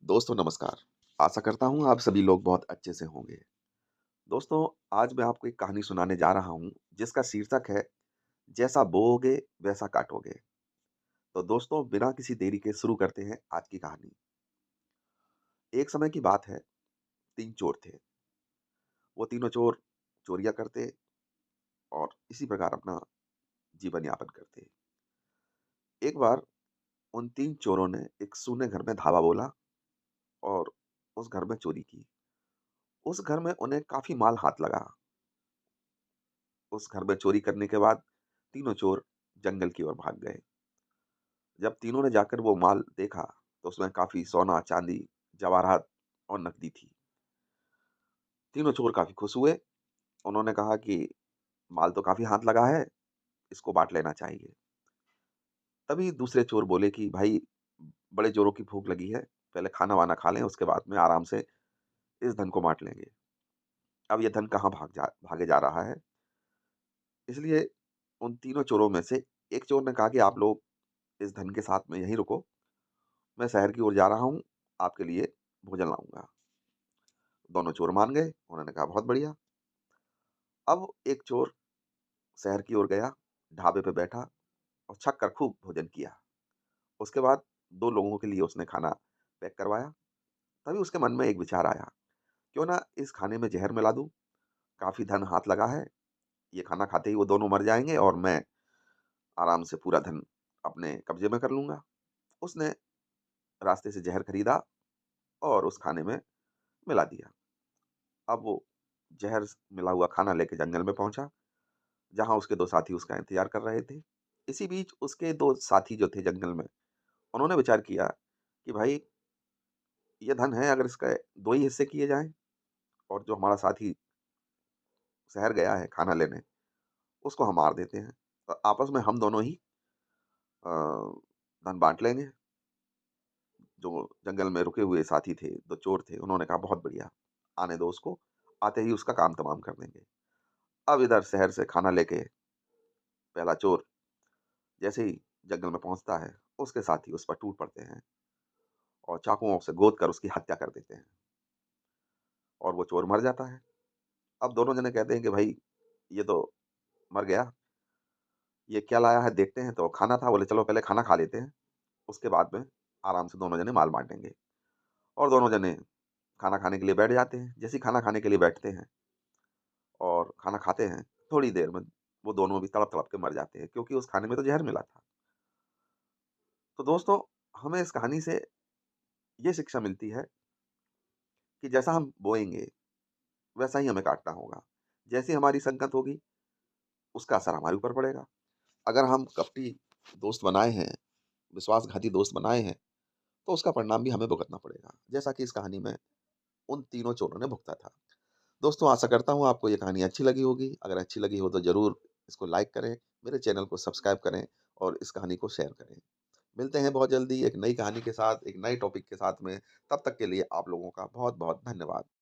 दोस्तों नमस्कार। आशा करता हूँ आप सभी लोग बहुत अच्छे से होंगे। दोस्तों, आज मैं आपको एक कहानी सुनाने जा रहा हूँ जिसका शीर्षक है जैसा बोओगे वैसा काटोगे। तो दोस्तों, बिना किसी देरी के शुरू करते हैं आज की कहानी। एक समय की बात है, 3 चोर थे। वो तीनों चोर चोरियाँ करते और इसी प्रकार अपना जीवन यापन करते। एक बार उन 3 चोरों ने एक सूने घर में धावा बोला और उस घर में चोरी की। उस घर में उन्हें काफ़ी माल हाथ लगा। उस घर में चोरी करने के बाद तीनों चोर जंगल की ओर भाग गए। जब तीनों ने जाकर वो माल देखा, तो उसमें काफ़ी सोना, चांदी, जवाहरात और नकदी थी। तीनों चोर काफ़ी खुश हुए। उन्होंने कहा कि माल तो काफ़ी हाथ लगा है, इसको बाँट लेना चाहिए। तभी दूसरे चोर बोले कि भाई, बड़े जोरों की भूख लगी है, पहले खाना-वाना खा लें, उसके बाद में आराम से इस धन को बाँट लेंगे। अब ये धन कहाँ भागे जा रहा है, इसलिए उन तीनों चोरों में से एक चोर ने कहा कि आप लोग इस धन के साथ में यहीं रुको, मैं शहर की ओर जा रहा हूँ, आपके लिए भोजन लाऊँगा। दोनों चोर मान गए, उन्होंने कहा बहुत बढ़िया। अब एक चोर शहर की ओर गया, ढाबे पे बैठा और छक कर खूब भोजन किया। उसके बाद 2 लोगों के लिए उसने खाना पैक करवाया। तभी उसके मन में एक विचार आया, क्यों ना इस खाने में ज़हर मिला दूँ, काफ़ी धन हाथ लगा है, ये खाना खाते ही वो दोनों मर जाएँगे और मैं आराम से पूरा धन अपने कब्ज़े में कर लूँगा। उसने रास्ते से ज़हर खरीदा और उस खाने में मिला दिया। अब वो ज़हर मिला हुआ खाना लेके जंगल में पहुँचा, जहाँ उसके 2 साथी उसका इंतज़ार कर रहे थे। इसी बीच उसके 2 साथी जो थे जंगल में, उन्होंने विचार किया कि भाई, ये धन है, अगर इसके 2 ही हिस्से किए जाएँ और जो हमारा साथी शहर गया है खाना लेने, उसको हम मार देते हैं। आपस में हम दोनों ही अ, धन बाँट लेंगे। जो जंगल में रुके हुए साथी थे, 2 चोर थे, उन्होंने कहा बहुत बढ़िया, आने दो उसको, आते ही उसका काम तमाम कर देंगे। अब इधर शहर से खाना लेके पहला चोर जैसे ही जंगल में पहुँचता है, उसके साथी उस पर टूट पड़ते हैं और चाकुओं से गोद कर उसकी हत्या कर देते हैं और वो चोर मर जाता है। अब दोनों जने कहते हैं कि भाई, ये तो मर गया, ये क्या लाया है देखते हैं, तो खाना था। बोले चलो पहले खाना खा लेते हैं, उसके बाद में आराम से दोनों जने माल बाँटेंगे। और दोनों जने खाना खाने के लिए बैठ जाते हैं। जैसे ही खाना खाने के लिए बैठते हैं और खाना खाते हैं, थोड़ी देर में वो दोनों भी तड़प-तड़प के मर जाते हैं, क्योंकि उस खाने में तो ज़हर मिला था। तो दोस्तों, हमें इस कहानी से ये शिक्षा मिलती है कि जैसा हम बोएँगे, वैसा ही हमें काटना होगा। जैसी हमारी संगत होगी, उसका असर हमारे ऊपर पड़ेगा। अगर हम कपटी दोस्त बनाए हैं, विश्वासघाती दोस्त बनाए हैं, तो उसका परिणाम भी हमें भुगतना पड़ेगा, जैसा कि इस कहानी में उन तीनों चोरों ने भुगता था। दोस्तों, आशा करता हूँ आपको ये कहानी अच्छी लगी होगी। अगर अच्छी लगी हो तो ज़रूर इसको लाइक करें, मेरे चैनल को सब्सक्राइब करें और इस कहानी को शेयर करें। मिलते हैं बहुत जल्दी एक नई कहानी के साथ, एक नए टॉपिक के साथ में। तब तक के लिए आप लोगों का बहुत-बहुत धन्यवाद।